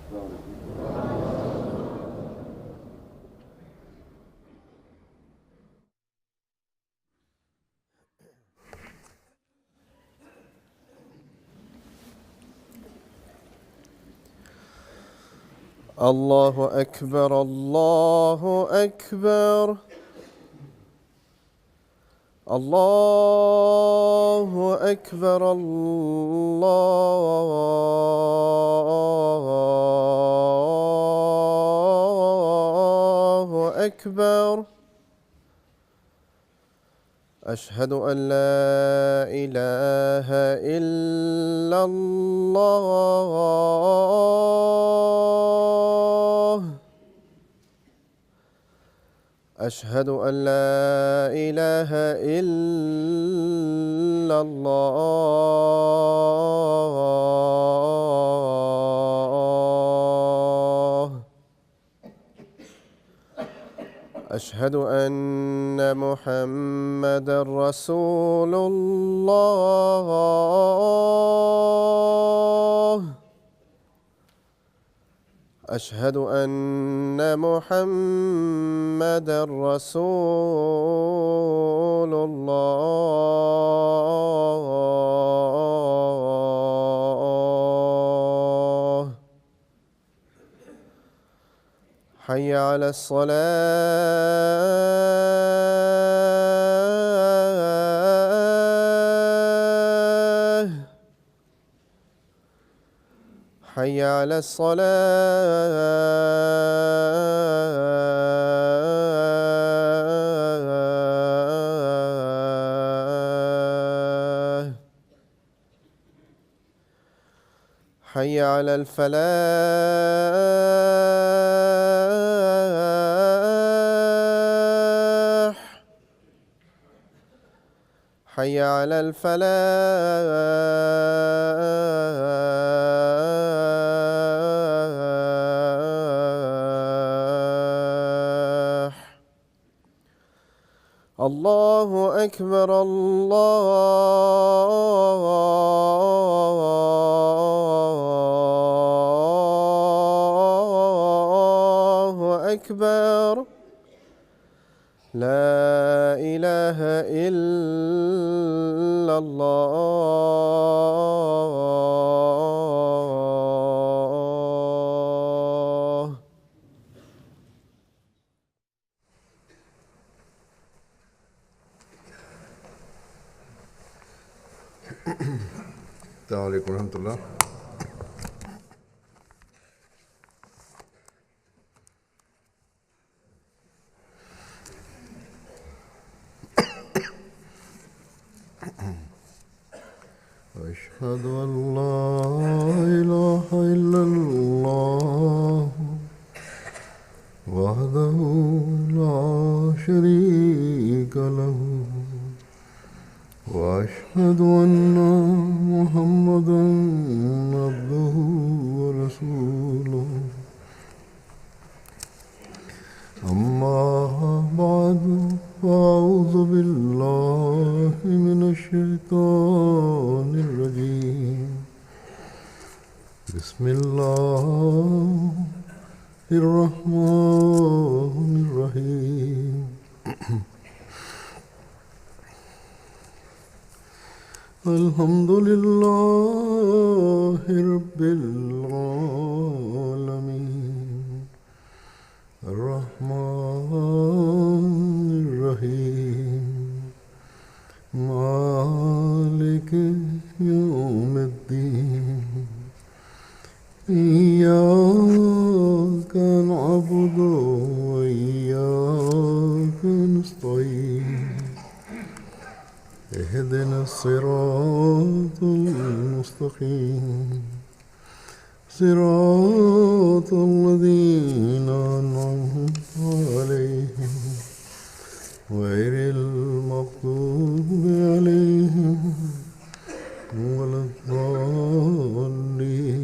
الله أكبر الله أكبر الله أكبر الله أكبر أشهد أن لا إله إلا الله أشهد أن لا إله إلا الله أشهد أن محمدًا رسول الله أشهد أن محمدًا رسول الله حي على الصلاة حي على الصلاة حي على الفلاح حي على الفلاح الله أكبر الله أكبر لا إله إلا الله السلام عليكم ورحمة الله. أشهد أن لا إله إلا الله وحده لا شريك له وأشهد أن محمدًا عبده ورسوله أما بعد فأعوذ بالله من الشيطان الرجيم بسم الله الرحمن الرحيم الحمد لله رب العالمين الرحمن الرحيم مالك يوم الدين إياك نعبد وإياك نستعين اهدنا الصراط المستقيم صراط الذين أنعمت عليهم غير المغضوب عليهم ولا الضالين.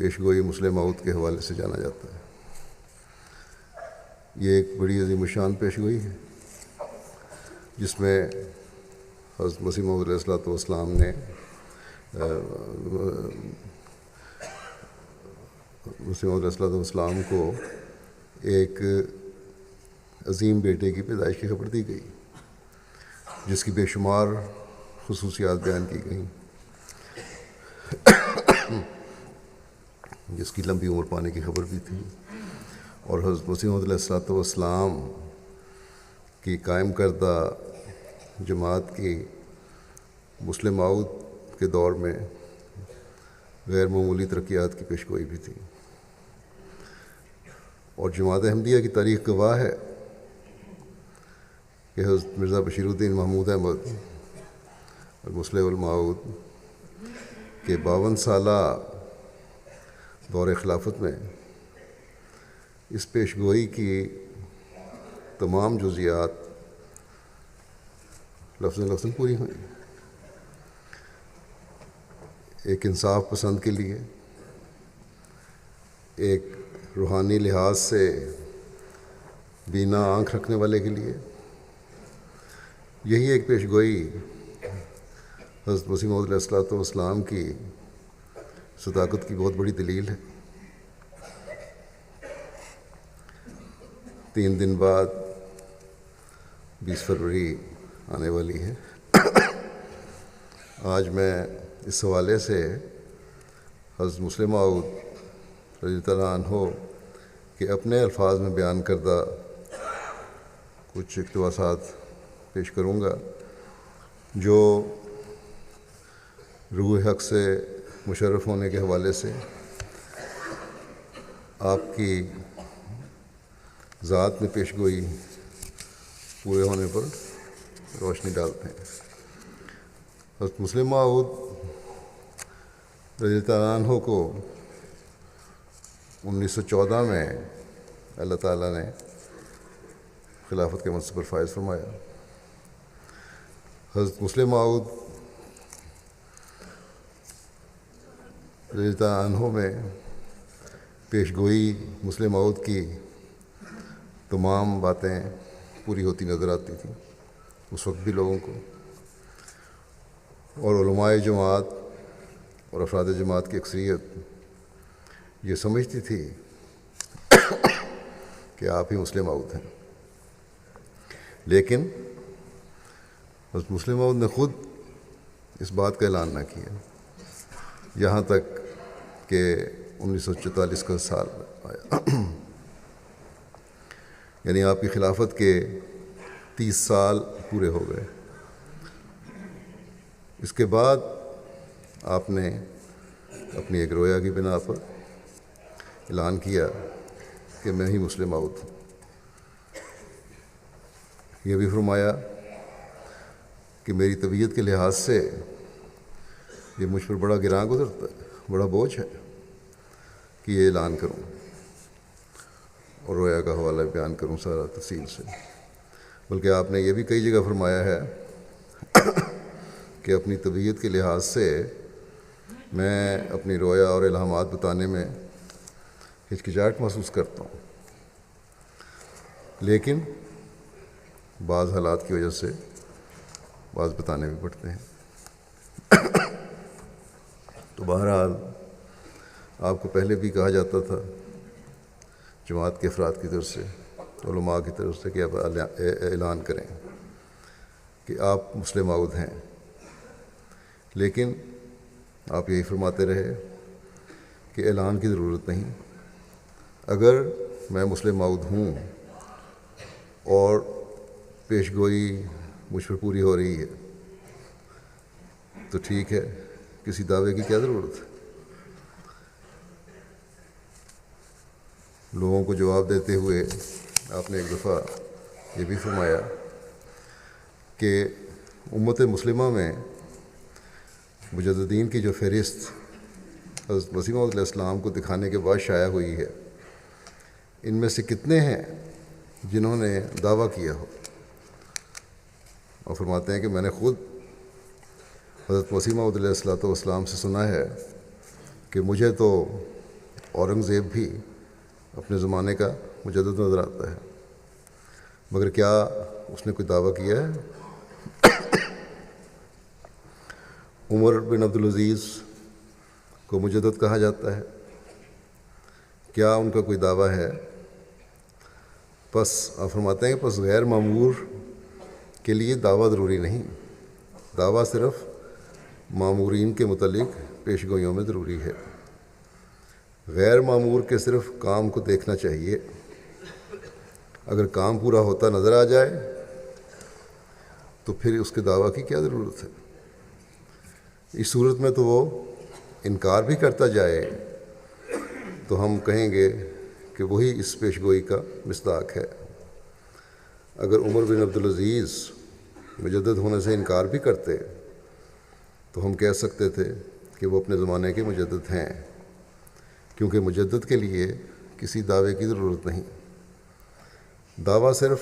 پیش گوئی مسلم موعود کے حوالے سے جانا جاتا ہے۔ یہ ایک بڑی عظیم الشان پیش گوئی ہے جس میں حضرت مسیح موعود علیہ الصلوۃ والسلام نے مسیح موعود علیہ الصلوۃ والسلام کو ایک عظیم بیٹے کی پیدائش کی خبر دی گئی جس کی بے شمار خصوصیات بیان کی گئیں، جس کی لمبی عمر پانے کی خبر بھی تھی، اور حضرت مسیح موعود علیہ الصلوۃ والسلام کی قائم کردہ جماعت کی مسلم موعود کے دور میں غیر معمولی ترقیات کی پیشگوئی بھی تھی۔ اور جماعت احمدیہ کی تاریخ گواہ ہے کہ حضرت مرزا بشیر الدین محمود احمد المصلح الموعود کے 52 سالہ دور خلافت میں اس پیشگوئی کی تمام جزیات لفظ پوری ہوئیں۔ ایک انصاف پسند کے لیے، ایک روحانی لحاظ سے بینا آنکھ رکھنے والے کے لیے، یہی ایک پیشگوئی حضرت مسیح موعود علیہ الصلوۃ والسلام کی صداقت کی بہت بڑی دلیل ہے۔ 3 دن بعد 20 فروری آنے والی ہے۔ آج میں اس حوالے سے حضرت مسلم موعود رضی اللہ عنہ کے اپنے الفاظ میں بیان کردہ کچھ اقتباسات پیش کروں گا جو روح حق سے مشرف ہونے کے حوالے سے آپ کی ذات میں پیشگوئی پورے ہونے پر روشنی ڈالتے ہیں۔ حضرت مسلم موعود رضی اللہ عنہ کو 1914 میں اللہ تعالیٰ نے خلافت کے منصب پر فائز فرمایا۔ حضرت مسلم موعود رضی اللہ عنہ میں پیشگوئی مسلم موعود کی تمام باتیں پوری ہوتی نظر آتی تھیں اس وقت بھی لوگوں کو، اور علماء جماعت اور افراد جماعت کی اکثریت یہ سمجھتی تھی کہ آپ ہی مسلم موعود ہیں۔ لیکن حضرت مسلم موعود نے خود اس بات کا اعلان نہ کیا یہاں تک کہ 1944 کا سال آیا، یعنی آپ کی خلافت کے 30 سال پورے ہو گئے۔ اس کے بعد آپ نے اپنی ایک رویا کی بنا پر اعلان کیا کہ میں ہی مسلم موعود ہوں۔ یہ بھی فرمایا کہ میری طبیعت کے لحاظ سے یہ مجھ پر بڑا گراں گزرتا ہے، بڑا بوجھ ہے کہ یہ اعلان کروں اور رویا کا حوالہ بیان کروں سارا تفصیل سے۔ بلکہ آپ نے یہ بھی کئی جگہ فرمایا ہے کہ اپنی طبیعت کے لحاظ سے میں اپنی رویا اور الہامات بتانے میں ہچکچاہٹ محسوس کرتا ہوں، لیکن بعض حالات کی وجہ سے بعض بتانے بھی پڑتے ہیں۔ تو بہرحال آپ کو پہلے بھی کہا جاتا تھا جماعت کے افراد کی طرف سے، علماء کی طرف سے، کہ آپ اعلان کریں کہ آپ مسلم موعود ہیں، لیکن آپ یہی فرماتے رہے کہ اعلان کی ضرورت نہیں، اگر میں مسلم موعود ہوں اور پیشگوئی مجھ پر پوری ہو رہی ہے تو ٹھیک ہے، کسی دعوے کی کیا ضرورت ہے۔ لوگوں کو جواب دیتے ہوئے آپ نے ایک دفعہ یہ بھی فرمایا کہ امت مسلمہ میں مجددین کی جو فہرست حضرت مسیح موعود علیہ السلام کو دکھانے کے بعد شائع ہوئی ہے، ان میں سے کتنے ہیں جنہوں نے دعویٰ کیا ہو، اور فرماتے ہیں کہ میں نے خود حضرت مسیح موعود علیہ الصلوۃ والسلام سے سنا ہے کہ مجھے تو اورنگزیب بھی اپنے زمانے کا مجدد نظر آتا ہے، مگر کیا اس نے کوئی دعویٰ کیا ہے؟ عمر بن عبدالعزیز کو مجدد کہا جاتا ہے، کیا ان کا کوئی دعویٰ ہے؟ پس آپ فرماتے ہیں کہ پس غیر معمور کے لیے دعویٰ ضروری نہیں، دعویٰ صرف معمورین کے متعلق پیش گوئیوں میں ضروری ہے۔ غیر معمور کے صرف کام کو دیکھنا چاہیے، اگر کام پورا ہوتا نظر آ جائے تو پھر اس کے دعویٰ کی کیا ضرورت ہے؟ اس صورت میں تو وہ انکار بھی کرتا جائے تو ہم کہیں گے کہ وہی اس پیش گوئی کا مصداق ہے۔ اگر عمر بن عبدالعزیز مجدد ہونے سے انکار بھی کرتے تو ہم کہہ سکتے تھے کہ وہ اپنے زمانے کے مجدد ہیں، کیونکہ مجدد کے لیے کسی دعوے کی ضرورت نہیں۔ دعویٰ صرف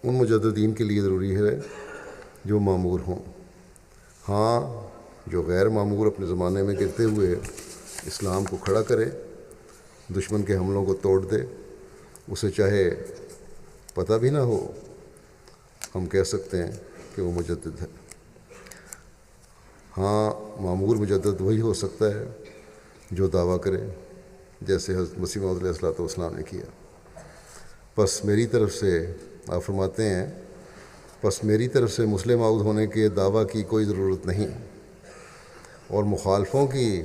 ان مجددین کے لیے ضروری ہے جو معمور ہوں۔ ہاں، جو غیر معمور اپنے زمانے میں گرتے ہوئے اسلام کو کھڑا کرے، دشمن کے حملوں کو توڑ دے، اسے چاہے پتہ بھی نہ ہو، ہم کہہ سکتے ہیں کہ وہ مجدد ہے۔ ہاں، معمور مجدد وہی ہو سکتا ہے جو دعویٰ کرے، جیسے حضرت مسیح موعود علیہ الصلوۃ والسلام نے کیا۔ پس میری طرف سے آپ فرماتے ہیں، پس میری طرف سے مسلم موعود ہونے کے دعویٰ کی کوئی ضرورت نہیں، اور مخالفوں کی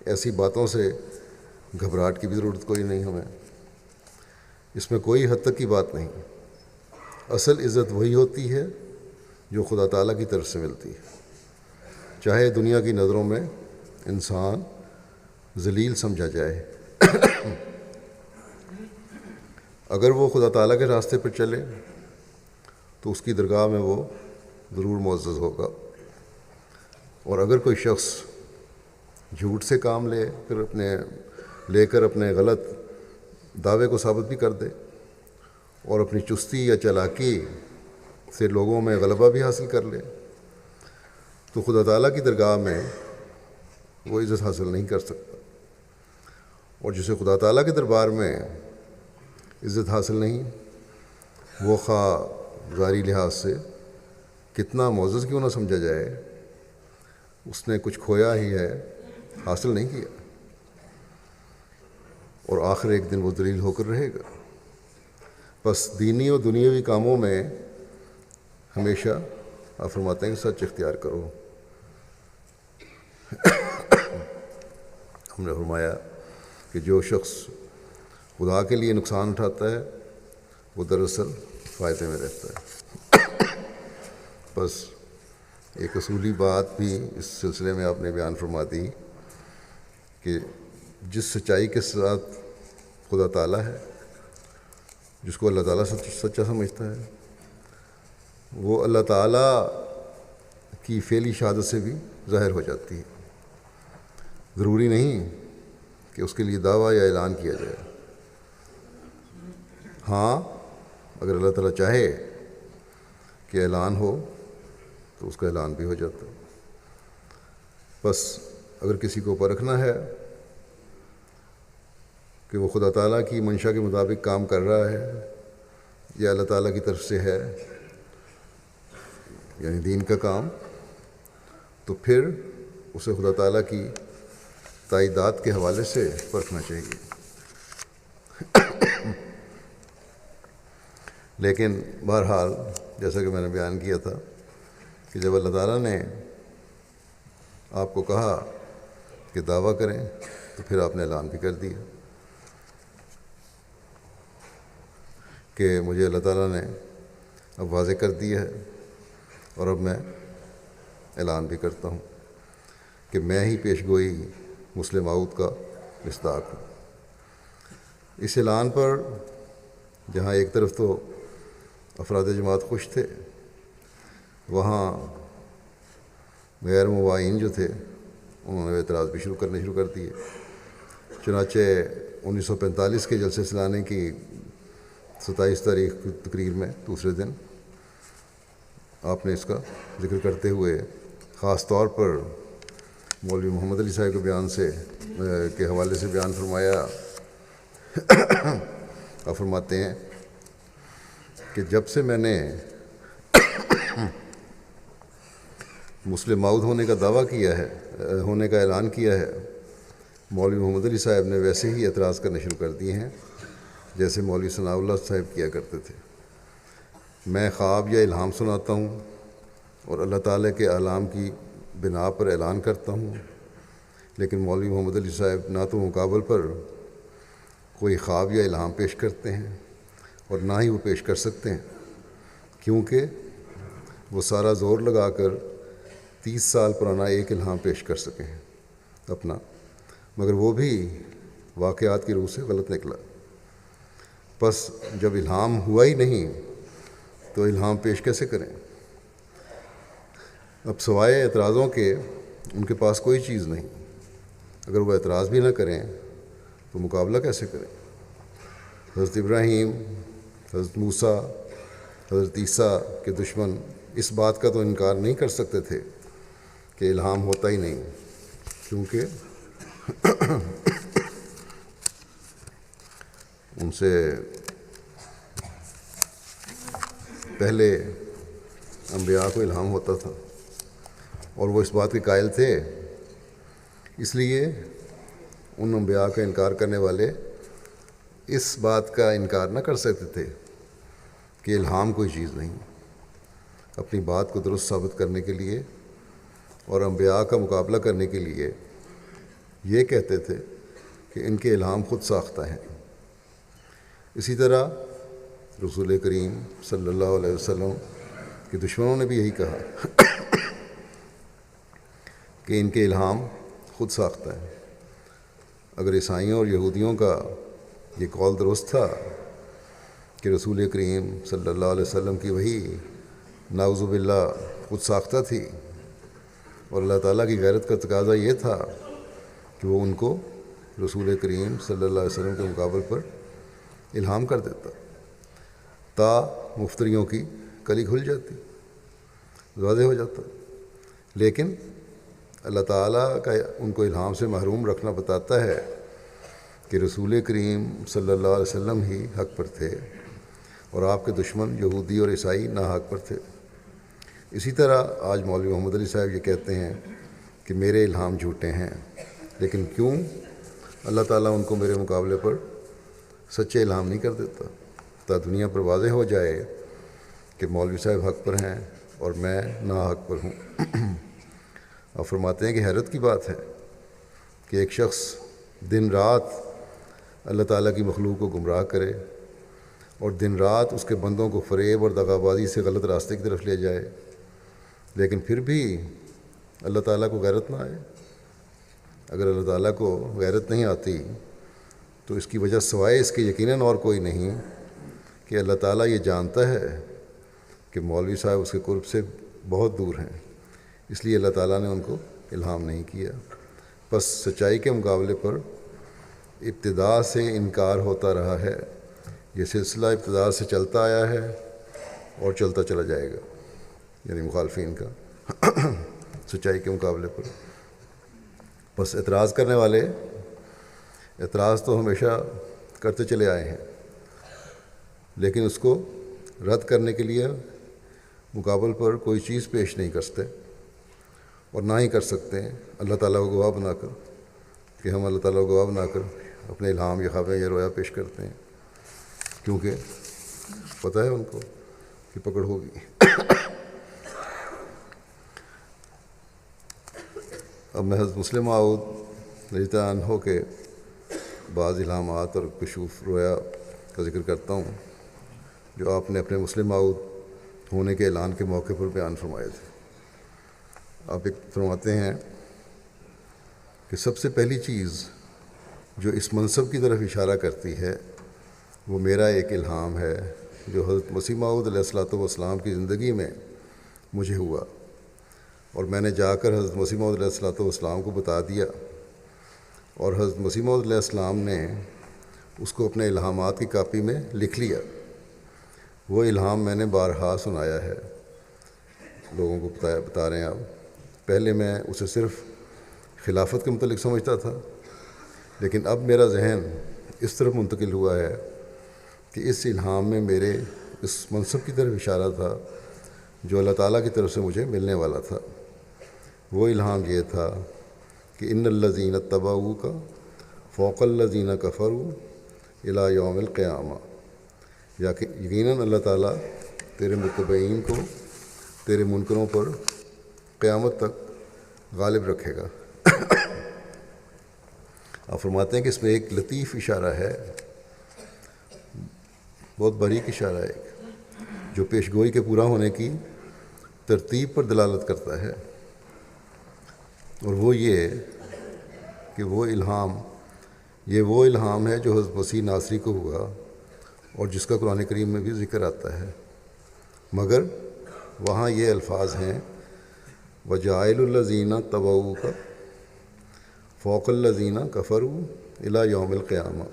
ایسی باتوں سے گھبراہٹ کی بھی ضرورت کوئی نہیں ہمیں۔ اس میں کوئی حد تک کی بات نہیں۔ اصل عزت وہی ہوتی ہے جو خدا تعالیٰ کی طرف سے ملتی ہے، چاہے دنیا کی نظروں میں انسان ذلیل سمجھا جائے۔ اگر وہ خدا تعالیٰ کے راستے پر چلے تو اس کی درگاہ میں وہ ضرور معزز ہوگا، اور اگر کوئی شخص جھوٹ سے کام لے کر اپنے غلط دعوے کو ثابت بھی کر دے اور اپنی چستی یا چالاکی سے لوگوں میں غلبہ بھی حاصل کر لے، تو خدا تعالیٰ کی درگاہ میں وہ عزت حاصل نہیں کر سکتا، اور جسے خدا تعالیٰ کے دربار میں عزت حاصل نہیں، وہ خواہ ظاہری لحاظ سے کتنا معزز کیوں نہ سمجھا جائے، اس نے کچھ کھویا ہی ہے، حاصل نہیں کیا، اور آخر ایک دن وہ ذلیل ہو کر رہے گا۔ بس دینی اور دنیاوی کاموں میں ہمیشہ آپ فرماتے ہیں کہ سچ اختیار کرو۔ ہم نے فرمایا کہ جو شخص خدا کے لیے نقصان اٹھاتا ہے وہ دراصل فائدے میں رہتا ہے۔ بس ایک اصولی بات بھی اس سلسلے میں آپ نے بیان فرما دی کہ جس سچائی کے ساتھ خدا تعالیٰ ہے، جس کو اللہ تعالیٰ سچا سمجھتا ہے، وہ اللہ تعالیٰ کی فعلی شہادت سے بھی ظاہر ہو جاتی ہے۔ ضروری نہیں کہ اس کے لیے دعویٰ یا اعلان کیا جائے۔ ہاں، اگر اللہ تعالیٰ چاہے کہ اعلان ہو تو اس کا اعلان بھی ہو جاتا ہے۔ بس اگر کسی کو پرکھنا ہے کہ وہ خدا تعالیٰ کی منشا کے مطابق کام کر رہا ہے یا اللہ تعالیٰ کی طرف سے ہے، یعنی دین کا کام، تو پھر اسے خدا تعالیٰ کی تائیدات کے حوالے سے پرکھنا چاہیے۔ لیکن بہرحال جیسا کہ میں نے بیان کیا تھا کہ جب اللہ تعالیٰ نے آپ کو کہا کہ دعویٰ کریں تو پھر آپ نے اعلان بھی کر دیا کہ مجھے اللہ تعالیٰ نے اب واضح کر دیا ہے، اور اب میں اعلان بھی کرتا ہوں کہ میں ہی پیش گوئی مسلم موعود کا مصداق ہوں۔ اس اعلان پر جہاں ایک طرف تو افراد جماعت خوش تھے، وہاں غیر مباین جو تھے انہوں نے اعتراض بھی شروع کر دیے۔ چنانچہ 1945 کے جلسہ سلانے کی 27 تاریخ کی تقریر میں دوسرے دن آپ نے اس کا ذکر کرتے ہوئے خاص طور پر مولوی محمد علی صاحب کے بیان سے کے حوالے سے بیان فرمایا. آپ فرماتے ہیں کہ جب سے میں نے مسلم ماؤد ہونے کا دعویٰ کیا ہے، ہونے کا اعلان کیا ہے، مولوی محمد علی صاحب نے ویسے ہی اعتراض کرنے شروع کر دیے ہیں جیسے مولوی ثناء اللہ صاحب کیا کرتے تھے. میں خواب یا الہام سناتا ہوں اور اللہ تعالیٰ کے اعلام کی بنا پر اعلان کرتا ہوں، لیکن مولوی محمد علی صاحب نہ تو مقابل پر کوئی خواب یا الہام پیش کرتے ہیں اور نہ ہی وہ پیش کر سکتے ہیں، کیونکہ وہ سارا زور لگا کر 30 سال پرانا ایک الہام پیش کر سکے ہیں اپنا، مگر وہ بھی واقعات کی روح سے غلط نکلا. پس جب الہام ہوا ہی نہیں تو الہام پیش کیسے کریں؟ اب سوائے اعتراضوں کے ان کے پاس کوئی چیز نہیں. اگر وہ اعتراض بھی نہ کریں تو مقابلہ کیسے کریں؟ حضرت ابراہیم، حضرت موسیٰ، حضرت عیسیٰ کے دشمن اس بات کا تو انکار نہیں کر سکتے تھے کہ الہام ہوتا ہی نہیں، کیونکہ ان سے پہلے انبیاء کو الہام ہوتا تھا اور وہ اس بات کے قائل تھے. اس لیے ان انبیاء کا انکار کرنے والے اس بات کا انکار نہ کر سکتے تھے کہ الہام کوئی چیز نہیں. اپنی بات کو درست ثابت کرنے کے لیے اور انبیاء کا مقابلہ کرنے کے لیے یہ کہتے تھے کہ ان کے الہام خود ساختہ ہیں. اسی طرح رسول کریم صلی اللہ علیہ وسلم کے دشمنوں نے بھی یہی کہا کہ ان کے الہام خود ساختہ ہے. اگر عیسائیوں اور یہودیوں کا یہ قول درست تھا کہ رسول کریم صلی اللہ علیہ وسلم کی وحی نعوذ باللہ خود ساختہ تھی اور اللہ تعالیٰ کی غیرت کا تقاضا یہ تھا کہ وہ ان کو رسول کریم صلی اللہ علیہ وسلم کے مقابل پر الہام کر دیتا تا مفتریوں کی کلی کھل جاتی، واضح ہو جاتا. لیکن اللہ تعالیٰ کا ان کو الہام سے محروم رکھنا بتاتا ہے کہ رسول کریم صلی اللہ علیہ وسلم ہی حق پر تھے اور آپ کے دشمن یہودی اور عیسائی ناحق پر تھے. اسی طرح آج مولوی محمد علی صاحب یہ کہتے ہیں کہ میرے الہام جھوٹے ہیں، لیکن کیوں اللہ تعالیٰ ان کو میرے مقابلے پر سچے الہام نہیں کر دیتا تا دنیا پر واضح ہو جائے کہ مولوی صاحب حق پر ہیں اور میں ناحق پر ہوں. آپ فرماتے ہیں کہ حیرت کی بات ہے کہ ایک شخص دن رات اللہ تعالیٰ کی مخلوق کو گمراہ کرے اور دن رات اس کے بندوں کو فریب اور دغا بازی سے غلط راستے کی طرف لے جائے، لیکن پھر بھی اللہ تعالیٰ کو غیرت نہ آئے. اگر اللہ تعالیٰ کو غیرت نہیں آتی تو اس کی وجہ سوائے اس کے یقیناً اور کوئی نہیں کہ اللہ تعالیٰ یہ جانتا ہے کہ مولوی صاحب اس کے قرب سے بہت دور ہیں، اس لیے اللہ تعالیٰ نے ان کو الہام نہیں کیا. بس سچائی کے مقابلے پر ابتدا سے انکار ہوتا رہا ہے. یہ سلسلہ ابتدا سے چلتا آیا ہے اور چلتا چلا جائے گا، یعنی مخالفین کا سچائی کے مقابلے پر. بس اعتراض کرنے والے اعتراض تو ہمیشہ کرتے چلے آئے ہیں، لیکن اس کو رد کرنے کے لیے مقابل پر کوئی چیز پیش نہیں کرتے اور نہ ہی کر سکتے ہیں اللہ تعالیٰ کو گواہ بنا کر، کہ ہم اللہ تعالیٰ کو گواہ بنا کر اپنے الہام یا خوابیں یا رویا پیش کرتے ہیں، کیونکہ پتہ ہے ان کو کہ پکڑ ہوگی. اب میں حضرت مسلم ماؤد رضی اللہ عنہ کے بعض الہامات اور کشوف رویا کا ذکر کرتا ہوں جو آپ نے اپنے مسلم ماؤد ہونے کے اعلان کے موقع پر بیان فرمائے تھے. آپ ایک فرماتے ہیں کہ سب سے پہلی چیز جو اس منصب کی طرف اشارہ کرتی ہے وہ میرا ایک الہام ہے جو حضرت مسیح موعود علیہ الصلوۃ والسلام کی زندگی میں مجھے ہوا، اور میں نے جا کر حضرت مسیح موعود علیہ الصلوۃ والسلام کو بتا دیا، اور حضرت مسیح موعود علیہ السلام نے اس کو اپنے الہامات کی کاپی میں لکھ لیا. وہ الہام میں نے بارہا سنایا ہے، لوگوں کو بتا رہے ہیں آپ. پہلے میں اسے صرف خلافت کے متعلق سمجھتا تھا، لیکن اب میرا ذہن اس طرف منتقل ہوا ہے کہ اس الہام میں میرے اس منصب کی طرف اشارہ تھا جو اللہ تعالیٰ کی طرف سے مجھے ملنے والا تھا۔ وہ الہام یہ تھا کہ ان الذین اتبعوک فوق الذین کفروا الی یوم القیامہ، یا کہ یقیناً اللہ تعالیٰ تیرے متبعین کو تیرے منکروں پر قیامت تک غالب رکھے گا۔ آپ فرماتے ہیں کہ اس میں ایک لطیف اشارہ ہے، بہت باریک اشارہ ہے جو پیش گوئی کے پورا ہونے کی ترتیب پر دلالت کرتا ہے، اور وہ یہ کہ وہ الہام ہے جو حضرت مسیح ناصری کو ہوا اور جس کا قرآن کریم میں بھی ذکر آتا ہے، مگر وہاں یہ الفاظ ہیں وَجَاعِلُ الَّذِينَ اتَّبَعُوكَ فَوْقَ الَّذِينَ كَفَرُوا إِلَى يَوْمِ الْقِيَامَةِ،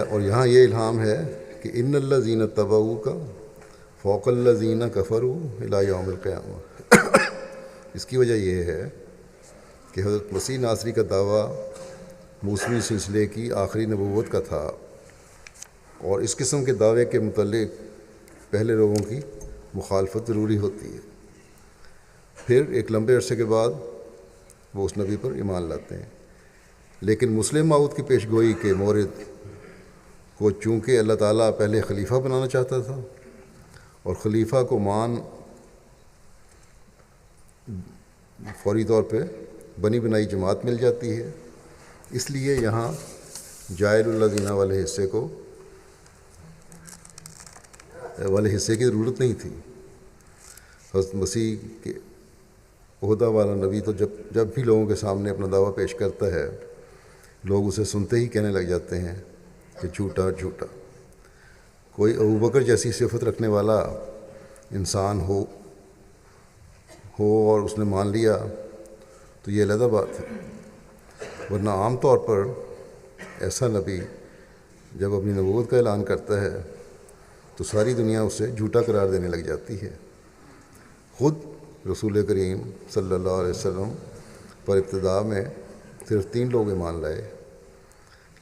اور یہاں یہ الہام ہے کہ ان الذین اتبعوک فوق الذین کفروا الی یوم القیامہ۔ اس کی وجہ یہ ہے کہ حضرت مسیح ناصری کا دعویٰ موسمی سلسلے کی آخری نبوت کا تھا، اور اس قسم کے دعوے کے متعلق پہلے لوگوں کی مخالفت ضروری ہوتی ہے، پھر ایک لمبے عرصے کے بعد وہ اس نبی پر ایمان لاتے ہیں۔ لیکن مسلم موعود کی پیش گوئی کے مورد کو چونکہ اللہ تعالیٰ پہلے خلیفہ بنانا چاہتا تھا، اور خلیفہ کو فوری طور پہ بنی بنائی جماعت مل جاتی ہے، اس لیے یہاں جاعل الذین والے حصے کی ضرورت نہیں تھی۔ حضرت مسیح کے عہدہ والا نبی تو جب بھی لوگوں کے سامنے اپنا دعویٰ پیش کرتا ہے، لوگ اسے سنتے ہی کہنے لگ جاتے ہیں کہ جھوٹا جھوٹا۔ کوئی ابوبکر جیسی صفت رکھنے والا انسان ہو اور اس نے مان لیا تو یہ علیحدہ بات ہے، ورنہ عام طور پر ایسا نبی جب اپنی نبوت کا اعلان کرتا ہے تو ساری دنیا اسے جھوٹا قرار دینے لگ جاتی ہے۔ خود رسول کریم صلی اللہ علیہ وسلم پر ابتدا میں صرف 3 لوگ ایمان لائے،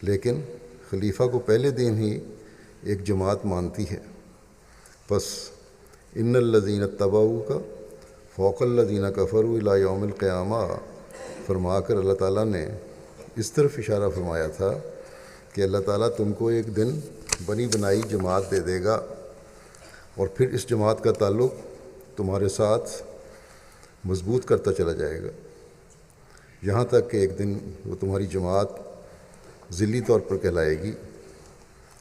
لیکن خلیفہ کو پہلے دن ہی ایک جماعت مانتی ہے۔ پس ان الذین اتبعوک فوق الذین کفروا الی یوم القیامہ فرما کر اللہ تعالیٰ نے اس طرف اشارہ فرمایا تھا کہ اللہ تعالیٰ تم کو ایک دن بنی بنائی جماعت دے دے گا، اور پھر اس جماعت کا تعلق تمہارے ساتھ مضبوط کرتا چلا جائے گا، یہاں تک کہ ایک دن وہ تمہاری جماعت ذلی طور پر کہلائے گی،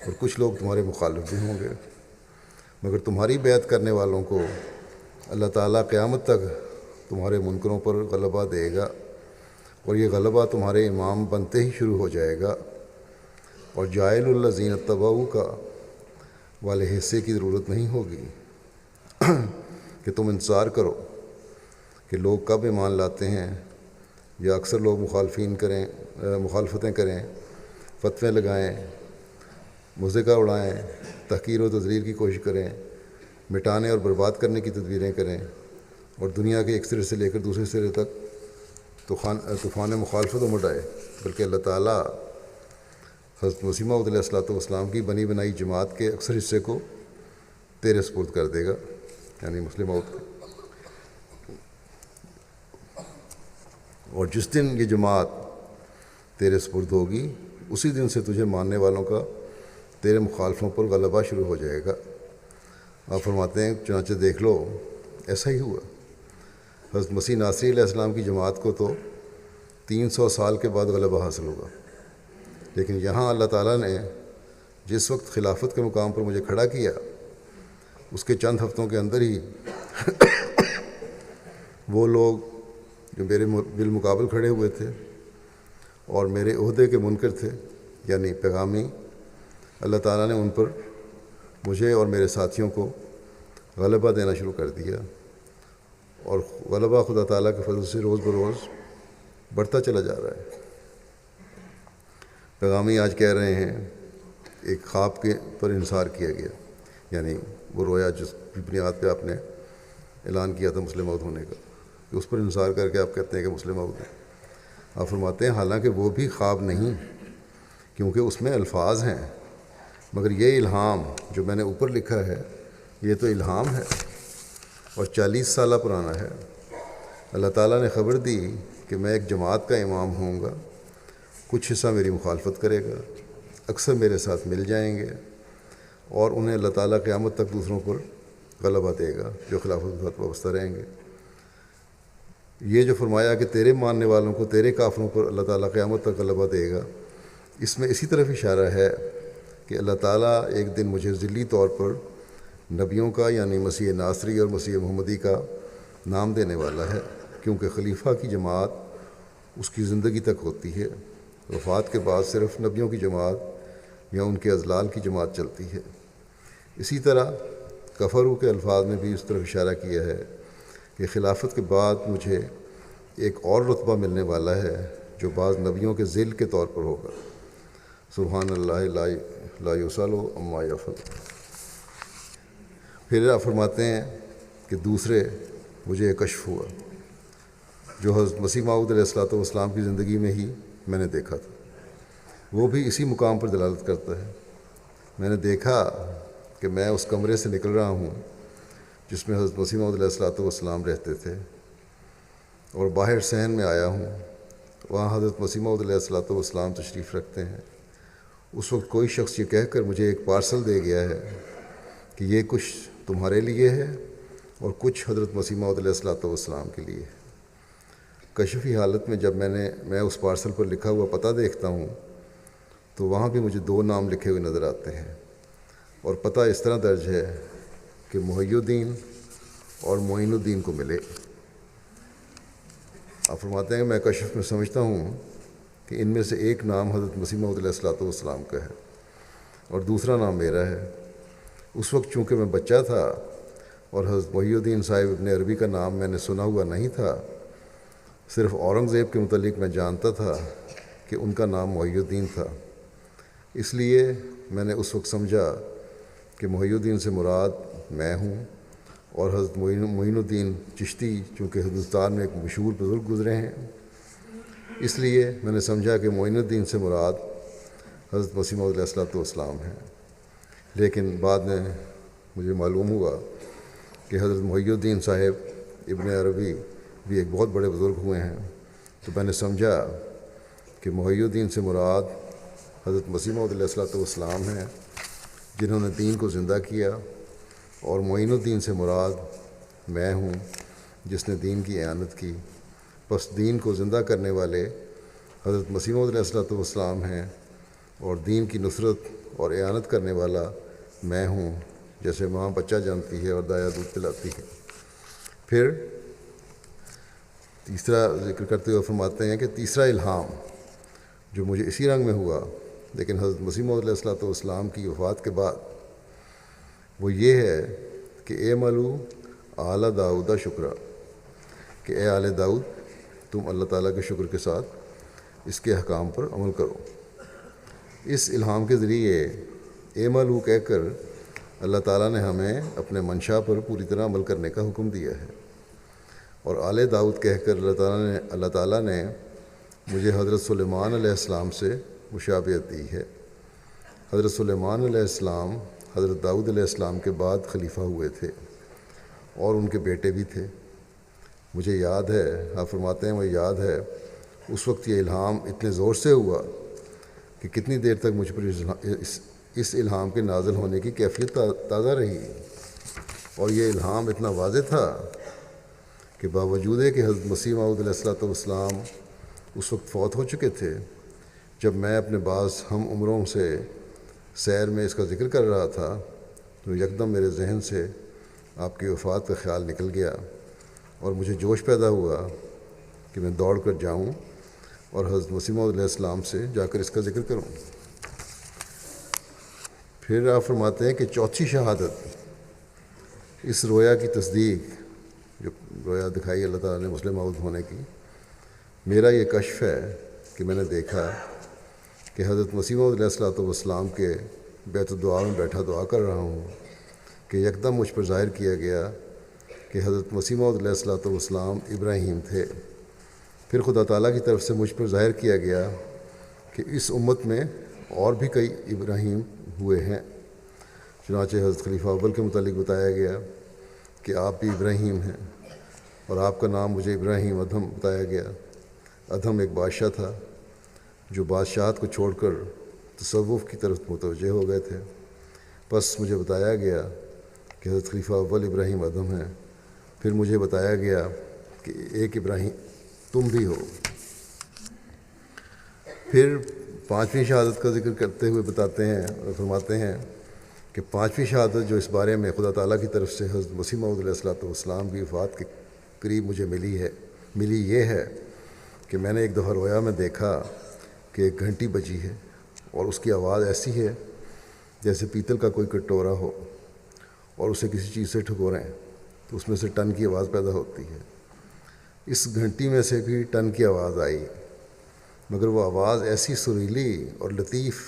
اور کچھ لوگ تمہارے مخالف بھی ہوں گے، مگر تمہاری بیعت کرنے والوں کو اللہ تعالیٰ قیامت تک تمہارے منکروں پر غلبہ دے گا، اور یہ غلبہ تمہارے امام بنتے ہی شروع ہو جائے گا، اور جاعل الذین اتبعوک والے حصے کی ضرورت نہیں ہوگی کہ تم انتظار کرو کہ لوگ کب ایمان لاتے ہیں، یا اکثر لوگ مخالفتیں کریں، فتوے لگائیں، مذاق اڑائیں، تحقیر و تذلیل کی کوشش کریں، مٹانے اور برباد کرنے کی تدبیریں کریں، اور دنیا کے ایک سرے سے لے کر دوسرے سرے تک طوفان مخالفت مڈائے، بلکہ اللہ تعالیٰ حضرت مسیح موعود علیہ الصلوۃ والسلام کی بنی بنائی جماعت کے اکثر حصے کو تیرے سپرد کر دے گا، یعنی مسلم موعود کو۔ اور جس دن یہ جماعت تیرے سپرد ہوگی، اسی دن سے تجھے ماننے والوں کا تیرے مخالفوں پر غلبہ شروع ہو جائے گا۔ آپ فرماتے ہیں چنانچہ دیکھ لو ایسا ہی ہوا۔ حضرت مسیح ناصری علیہ السلام کی جماعت کو تو 300 سال کے بعد غلبہ حاصل ہوگا، لیکن یہاں اللہ تعالیٰ نے جس وقت خلافت کے مقام پر مجھے کھڑا کیا، اس کے چند ہفتوں کے اندر ہی وہ لوگ جو میرے بالمقابل کھڑے ہوئے تھے اور میرے عہدے کے منکر تھے، یعنی پیغامی، اللہ تعالیٰ نے ان پر مجھے اور میرے ساتھیوں کو غلبہ دینا شروع کر دیا، اور غلبہ خدا تعالیٰ کے فضل سے روز بروز بڑھتا چلا جا رہا ہے۔ پیغامی آج کہہ رہے ہیں ایک خواب کے پر انحصار کیا گیا، یعنی وہ رویا جس کی بنیاد پہ آپ نے اعلان کیا تھا مسلم موعود ہونے کا، کہ اس پر انحصار کر کے آپ کہتے ہیں کہ مسلم موعود ہیں۔ آپ فرماتے ہیں حالانکہ وہ بھی خواب نہیں، کیونکہ اس میں الفاظ ہیں، مگر یہ الہام جو میں نے اوپر لکھا ہے یہ تو الہام ہے اور 40 سالہ پرانا ہے۔ اللہ تعالیٰ نے خبر دی کہ میں ایک جماعت کا امام ہوں گا، کچھ حصہ میری مخالفت کرے گا، اکثر میرے ساتھ مل جائیں گے، اور انہیں اللہ تعالیٰ قیامت تک دوسروں پر غلبہ دے گا جو خلافت کے ساتھ وابستہ رہیں گے۔ یہ جو فرمایا کہ تیرے ماننے والوں کو تیرے کافروں پر اللہ تعالیٰ قیامت تک غلبہ دے گا، اس میں اسی طرف اشارہ ہے کہ اللہ تعالیٰ ایک دن مجھے ذلی طور پر نبیوں کا یعنی مسیح ناصری اور مسیح محمدی کا نام دینے والا ہے، کیونکہ خلیفہ کی جماعت اس کی زندگی تک ہوتی ہے، وفات کے بعد صرف نبیوں کی جماعت یا ان کے اضلال کی جماعت چلتی ہے۔ اسی طرح کفرو کے الفاظ میں بھی اس طرف اشارہ کیا ہے کہ خلافت کے بعد مجھے ایک اور رتبہ ملنے والا ہے جو بعض نبیوں کے ذل کے طور پر ہوگا۔ سبحان اللہ لا یسأل عما یفعل۔ پھر آپ فرماتے ہیں کہ دوسرے مجھے ایک کشف ہوا جو حضرت مسیح موعود علیہ الصلوۃ والسلام کی زندگی میں ہی میں نے دیکھا تھا، وہ بھی اسی مقام پر دلالت کرتا ہے۔ میں نے دیکھا کہ میں اس کمرے سے نکل رہا ہوں جس میں حضرت مسیح موعود علیہ الصلوۃ والسلام رہتے تھے، اور باہر صحن میں آیا ہوں، وہاں حضرت مسیح موعود علیہ الصلوۃ والسلام تشریف رکھتے ہیں۔ اس وقت کوئی شخص یہ کہہ کر مجھے ایک پارسل دے گیا ہے کہ یہ کچھ تمہارے لیے ہے اور کچھ حضرت مسیح موعود علیہ الصلوۃ والسلام کے لیے ہے۔ کشفی حالت میں جب میں اس پارسل پر لکھا ہوا پتہ دیکھتا ہوں تو وہاں بھی مجھے 2 نام لکھے ہوئے نظر آتے ہیں، اور پتہ اس طرح درج ہے کہ محی الدین اور معین الدین کو ملے۔ آپ فرماتے ہیں کہ میں کشف میں سمجھتا ہوں کہ ان میں سے ایک نام حضرت مسیح موعود علیہ الصلوۃ والسلام کا ہے اور دوسرا نام میرا ہے۔ اس وقت چونکہ میں بچہ تھا اور حضرت محی الدین صاحب ابن عربی کا نام میں نے سنا ہوا نہیں تھا، صرف اورنگزیب کے متعلق میں جانتا تھا کہ ان کا نام محی الدین تھا، اس لیے میں نے اس وقت سمجھا کہ محی الدین سے مراد میں ہوں، اور حضرت معین الدین چشتی چونکہ ہندوستان میں ایک مشہور بزرگ گزرے ہیں، اس لیے میں نے سمجھا کہ معین الدین سے مراد حضرت مسیح موعود علیہ الصلوۃ والسلام ہیں۔ لیکن بعد میں مجھے معلوم ہوا کہ حضرت محی الدین صاحب ابن عربی بھی ایک بہت بڑے بزرگ ہوئے ہیں، تو میں نے سمجھا کہ محی الدین سے مراد حضرت مسیح موعود علیہ الصلوۃ والسلام ہیں جنہوں نے دین کو زندہ کیا، اور معین الدین سے مراد میں ہوں جس نے دین کی اعانت کی۔ پس دین کو زندہ کرنے والے حضرت مسیح موعود علیہ الصلوۃ والسلام ہیں، اور دین کی نصرت اور اعانت کرنے والا میں ہوں، جیسے ماں بچہ جانتی ہے اور دایا دودھ پلاتی ہے۔ پھر تیسرا ذکر کرتے ہوئے فرماتے ہیں کہ تیسرا الہام جو مجھے اسی رنگ میں ہوا لیکن حضرت مسیح موعود علیہ الصلوۃ والسلام کی وفات کے بعد، وہ یہ ہے کہ اے ملو آل داؤد شکرا، کہ اے آل داؤد تم اللہ تعالیٰ کے شکر کے ساتھ اس کے احکام پر عمل کرو۔ اس الہام کے ذریعے اے ملو کہہ کر اللہ تعالیٰ نے ہمیں اپنے منشا پر پوری طرح عمل کرنے کا حکم دیا ہے، اور آل داؤد کہہ کر اللہ تعالیٰ نے مجھے حضرت سلیمان علیہ السلام سے مشابہت دی ہے۔ حضرت سلیمان علیہ السلام حضرت داؤد علیہ السلام کے بعد خلیفہ ہوئے تھے، اور ان کے بیٹے بھی تھے۔ مجھے یاد ہے، آپ فرماتے ہیں مجھے یاد ہے اس وقت یہ الہام اتنے زور سے ہوا کہ کتنی دیر تک مجھ پر اس الہام کے نازل ہونے کی کیفیت تازہ رہی، اور یہ الہام اتنا واضح تھا کہ باوجود کہ حضرت مسیح موعود علیہ الصلوۃ والسلام اس وقت فوت ہو چکے تھے، جب میں اپنے بعض ہم عمروں سے سیر میں اس کا ذکر کر رہا تھا تو یکدم میرے ذہن سے آپ کی وفات کا خیال نکل گیا، اور مجھے جوش پیدا ہوا کہ میں دوڑ کر جاؤں اور حضرت مسیح موعود علیہ السلام سے جا کر اس کا ذکر کروں۔ پھر آپ فرماتے ہیں کہ چوتھی شہادت، اس رویا کی تصدیق جو رویا دکھائی اللہ تعالیٰ نے مسلم موعود ہونے کی، میرا یہ کشف ہے کہ میں نے دیکھا کہ حضرت مسیح موعود علیہ الصلوۃ والسلام کے بیت الدعا میں بیٹھا دعا کر رہا ہوں کہ یکدم مجھ پر ظاہر کیا گیا کہ حضرت مسیح موعود علیہ الصلوۃ والسلام ابراہیم تھے۔ پھر خدا تعالیٰ کی طرف سے مجھ پر ظاہر کیا گیا کہ اس امت میں اور بھی کئی ابراہیم ہوئے ہیں۔ چنانچہ حضرت خلیفہ اول کے متعلق بتایا گیا کہ آپ بھی ابراہیم ہیں، اور آپ کا نام مجھے ابراہیم ادھم بتایا گیا۔ ادھم ایک بادشاہ تھا جو بادشاہت کو چھوڑ کر تصوف کی طرف متوجہ ہو گئے تھے۔ پس مجھے بتایا گیا کہ حضرت خلیفہ اول ابراہیم ادھم ہیں۔ پھر مجھے بتایا گیا کہ ایک ابراہیم تم بھی ہو۔ پھر پانچویں شہادت کا ذکر کرتے ہوئے بتاتے ہیں اور فرماتے ہیں کہ پانچویں شہادت جو اس بارے میں خدا تعالیٰ کی طرف سے حضرت مسیح موعود علیہ الصلوۃ والسلام کی وفات کے قریب مجھے ملی یہ ہے کہ میں نے ایک دفعہ رویا میں دیکھا کہ ایک گھنٹی بجی ہے، اور اس کی آواز ایسی ہے جیسے پیتل کا کوئی کٹورا ہو اور اسے کسی چیز سے ٹھکوریں تو اس میں سے ٹن کی آواز پیدا ہوتی ہے۔ اس گھنٹی میں سے بھی ٹن کی آواز آئی، مگر وہ آواز ایسی سریلی اور لطیف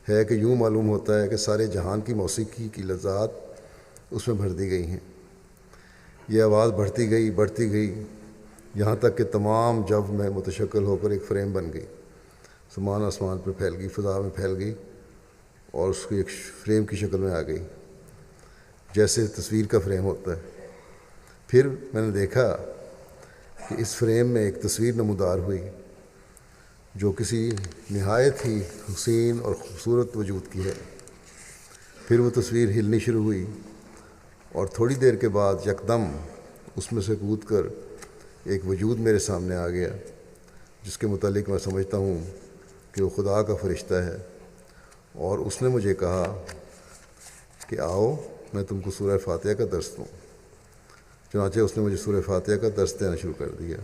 ہے کہ یوں معلوم ہوتا ہے کہ سارے جہان کی موسیقی کی لذات اس میں بھر دی گئی ہیں۔ یہ آواز بڑھتی گئی یہاں تک کہ تمام جو میں متشکل ہو کر ایک فریم بن گئی، سمان آسمان پر پھیل گئی، فضا میں پھیل گئی، اور اس کی ایک فریم کی شکل میں آ گئی جیسے تصویر کا فریم ہوتا ہے۔ پھر میں نے دیکھا کہ اس فریم میں ایک تصویر نمودار ہوئی جو کسی نہایت ہی حسین اور خوبصورت وجود کی ہے۔ پھر وہ تصویر ہلنی شروع ہوئی، اور تھوڑی دیر کے بعد یکدم اس میں سے کود کر ایک وجود میرے سامنے آ گیا، جس کے متعلق میں سمجھتا ہوں کہ وہ خدا کا فرشتہ ہے، اور اس نے مجھے کہا کہ آؤ میں تم کو سورہ فاتحہ کا درس دوں۔ چنانچہ اس نے مجھے سورہ فاتحہ کا درس دینا شروع کر دیا،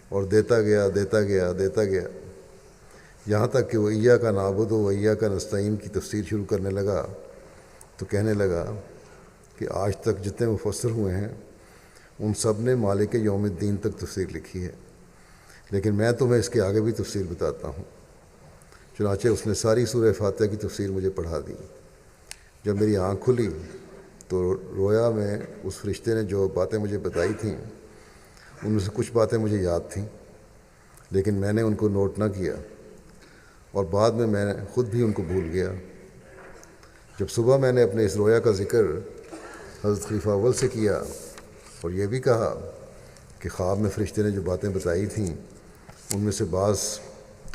اور دیتا گیا یہاں تک کہ وہ ایاک نعبد و ایاک نستعین کی تفسیر شروع کرنے لگا تو کہنے لگا کہ آج تک جتنے مفسر ہوئے ہیں ان سب نے مالک یوم الدین تک تفسیر لکھی ہے، لیکن میں تمہیں اس کے آگے بھی تفسیر بتاتا ہوں۔ چنانچہ اس نے ساری سورہ فاتحہ کی تفسیر مجھے پڑھا دی۔ جب میری آنکھ کھلی تو رویا میں اس فرشتے نے جو باتیں مجھے بتائی تھیں ان میں سے کچھ باتیں مجھے یاد تھیں، لیکن میں نے ان کو نوٹ نہ کیا، اور بعد میں میں خود بھی ان کو بھول گیا۔ جب صبح میں نے اپنے اس رویا کا ذکر حضرت خلیفہ اول سے کیا اور یہ بھی کہا کہ خواب میں فرشتے نے جو باتیں بتائی تھیں ان میں سے بعض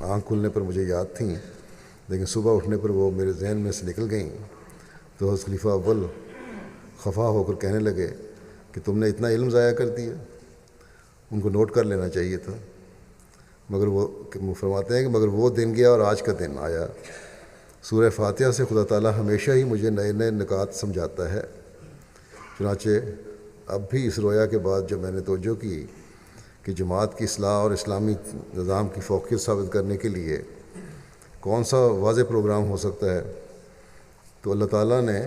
آنکھ کھلنے پر مجھے یاد تھیں، لیکن صبح اٹھنے پر وہ میرے ذہن میں سے نکل گئیں، تو حضرت خلیفہ اول خفا ہو کر کہنے لگے کہ تم نے اتنا علم ضائع کر دیا، ان کو نوٹ کر لینا چاہیے تھا۔ مگر وہ فرماتے ہیں کہ مگر وہ دن گیا اور آج کا دن آیا۔ سورہ فاتحہ سے خدا تعالیٰ ہمیشہ ہی مجھے نئے نئے نکات سمجھاتا ہے۔ چنانچہ اب بھی اس رویا کے بعد جب میں نے توجہ کی کہ جماعت کی اصلاح اور اسلامی نظام کی فوقیت ثابت کرنے کے لیے کون سا واضح پروگرام ہو سکتا ہے، تو اللہ تعالیٰ نے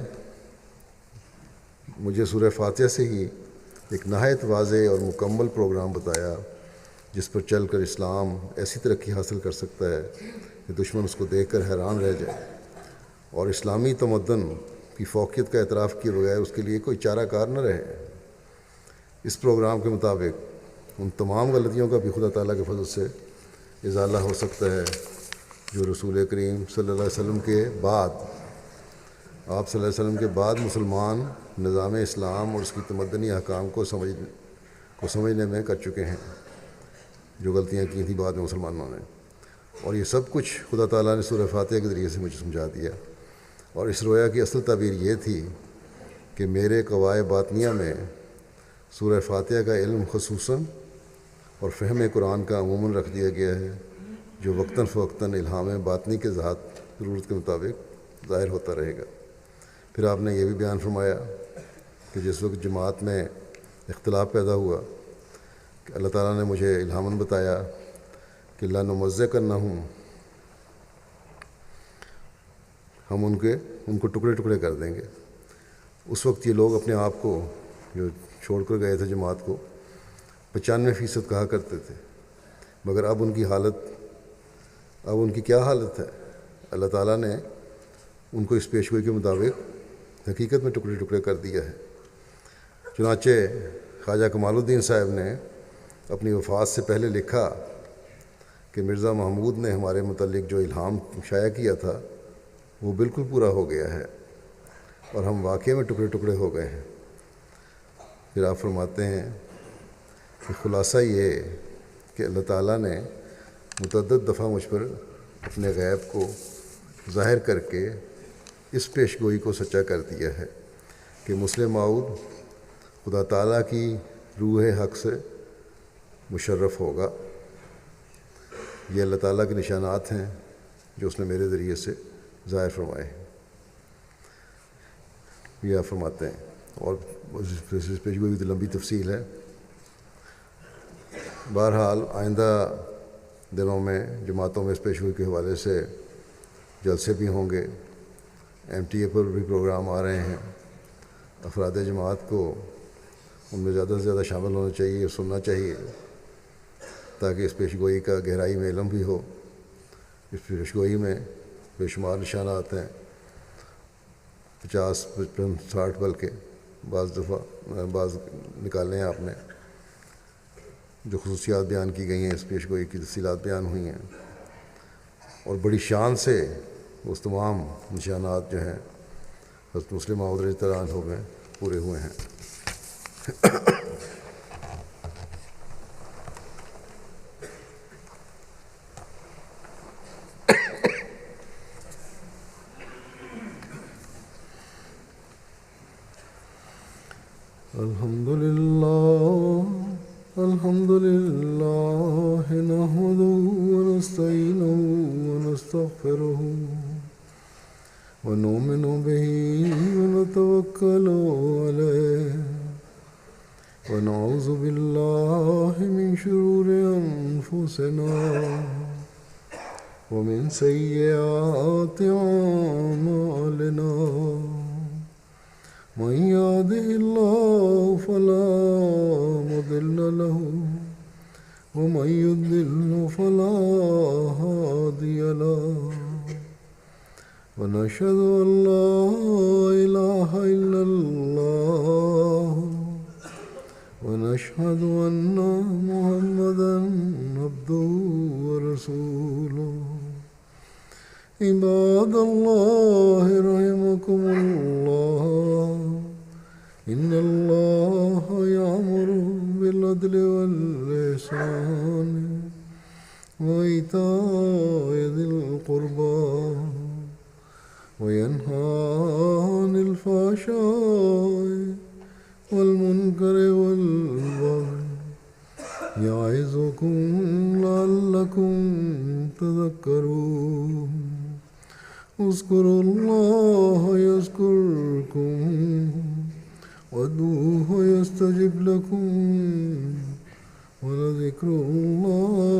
مجھے سورہ فاتحہ سے ہی ایک نہایت واضح اور مکمل پروگرام بتایا جس پر چل کر اسلام ایسی ترقی حاصل کر سکتا ہے کہ دشمن اس کو دیکھ کر حیران رہ جائے، اور اسلامی تمدن کی فوقیت کا اعتراف کیے بغیر اس کے لیے کوئی چارہ کار نہ رہے۔ اس پروگرام کے مطابق ان تمام غلطیوں کا بھی خدا تعالیٰ کے فضل سے ازالہ ہو سکتا ہے جو رسول کریم صلی اللہ علیہ وسلم کے بعد آپ صلی اللہ علیہ وسلم کے بعد مسلمان نظام اسلام اور اس کی تمدنی احکام کو سمجھنے میں کر چکے ہیں، جو غلطیاں کی تھیں بعد میں مسلمانوں نے۔ اور یہ سب کچھ خدا تعالیٰ نے سورہ فاتحہ کے ذریعے سے مجھے سمجھا دیا۔ اور اس رویا کی اصل تعبیر یہ تھی کہ میرے قواعد باطنیہ میں سورہ فاتحہ کا علم خصوصاً اور فہم قرآن کا عموماً رکھ دیا گیا ہے، جو وقتاً فوقتاً الہام باطنی کے ذات ضرورت کے مطابق ظاہر ہوتا رہے گا۔ پھر آپ نے یہ بھی بیان فرمایا کہ جس وقت جماعت میں اختلاف پیدا ہوا کہ اللہ تعالیٰ نے مجھے الہاماً بتایا کہ لا نمزقنہم، ہم ان کو ٹکڑے ٹکڑے کر دیں گے۔ اس وقت یہ لوگ اپنے آپ کو جو چھوڑ کر گئے تھے جماعت کو 95% کہا کرتے تھے، مگر اب ان کی کیا حالت ہے؟ اللہ تعالیٰ نے ان کو اس پیشگوئی کے مطابق حقیقت میں ٹکڑے ٹکڑے کر دیا ہے۔ چنانچہ خواجہ کمال الدین صاحب نے اپنی وفات سے پہلے لکھا کہ مرزا محمود نے ہمارے متعلق جو الہام شائع کیا تھا وہ بالکل پورا ہو گیا ہے اور ہم واقعے میں ٹکڑے ٹکڑے ہو گئے ہیں۔ پھر آپ فرماتے ہیں کہ خلاصہ یہ کہ اللہ تعالیٰ نے متعدد دفعہ مجھ پر اپنے غیب کو ظاہر کر کے اس پیش گوئی کو سچا کر دیا ہے کہ مسلم موعود خدا تعالیٰ کی روح حق سے مشرف ہوگا۔ یہ اللہ تعالیٰ کے نشانات ہیں جو اس نے میرے ذریعے سے ظاہر فرمائے ہیں۔ یہ آپ فرماتے ہیں، اور اس پیش گوئی کی لمبی تفصیل ہے۔ بہرحال آئندہ دنوں میں جماعتوں میں اس پیش گوئی کے حوالے سے جلسے بھی ہوں گے، ایم ٹی اے پر بھی پروگرام آ رہے ہیں۔ افراد جماعت کو ان میں زیادہ سے زیادہ شامل ہونا چاہیے اور سننا چاہیے تاکہ اس پیش گوئی کا گہرائی میں علم بھی ہو۔ اس پیش گوئی میں بے شمار نشانات ہیں، 50 55 60 بلکہ بعض نکالے ہیں آپ نے، جو خصوصیات بیان کی گئی ہیں، اس پیش گوئی کی تفصیلات بیان ہوئی ہیں، اور بڑی شان سے اس تمام نشانات جو ہیں حضرت مسلم موعود رضی اللہ عنہ میں پورے ہوئے ہیں۔ الحمد لله نحمده ونستعينه ونستغفره ونؤمن به ونتوكل عليه ونعوذ بالله من شرور أنفسنا ومن سيئات أعمالنا من يهده الله فلا مضل له ومن يضلل فلا هادي له ونشهد أن لا إله إلا الله ونشهد أن محمدا عبده ورسوله عباد الله رحمكم الله إن الله يأمر بالعدل والإحسان وإيتاء ذي القربى وينهى عن الفحشاء والمنكر والبغي يعظكم لعلكم تذكرون اذكروا الله يذكركم وادعوه يستجب لكم ولذكر الله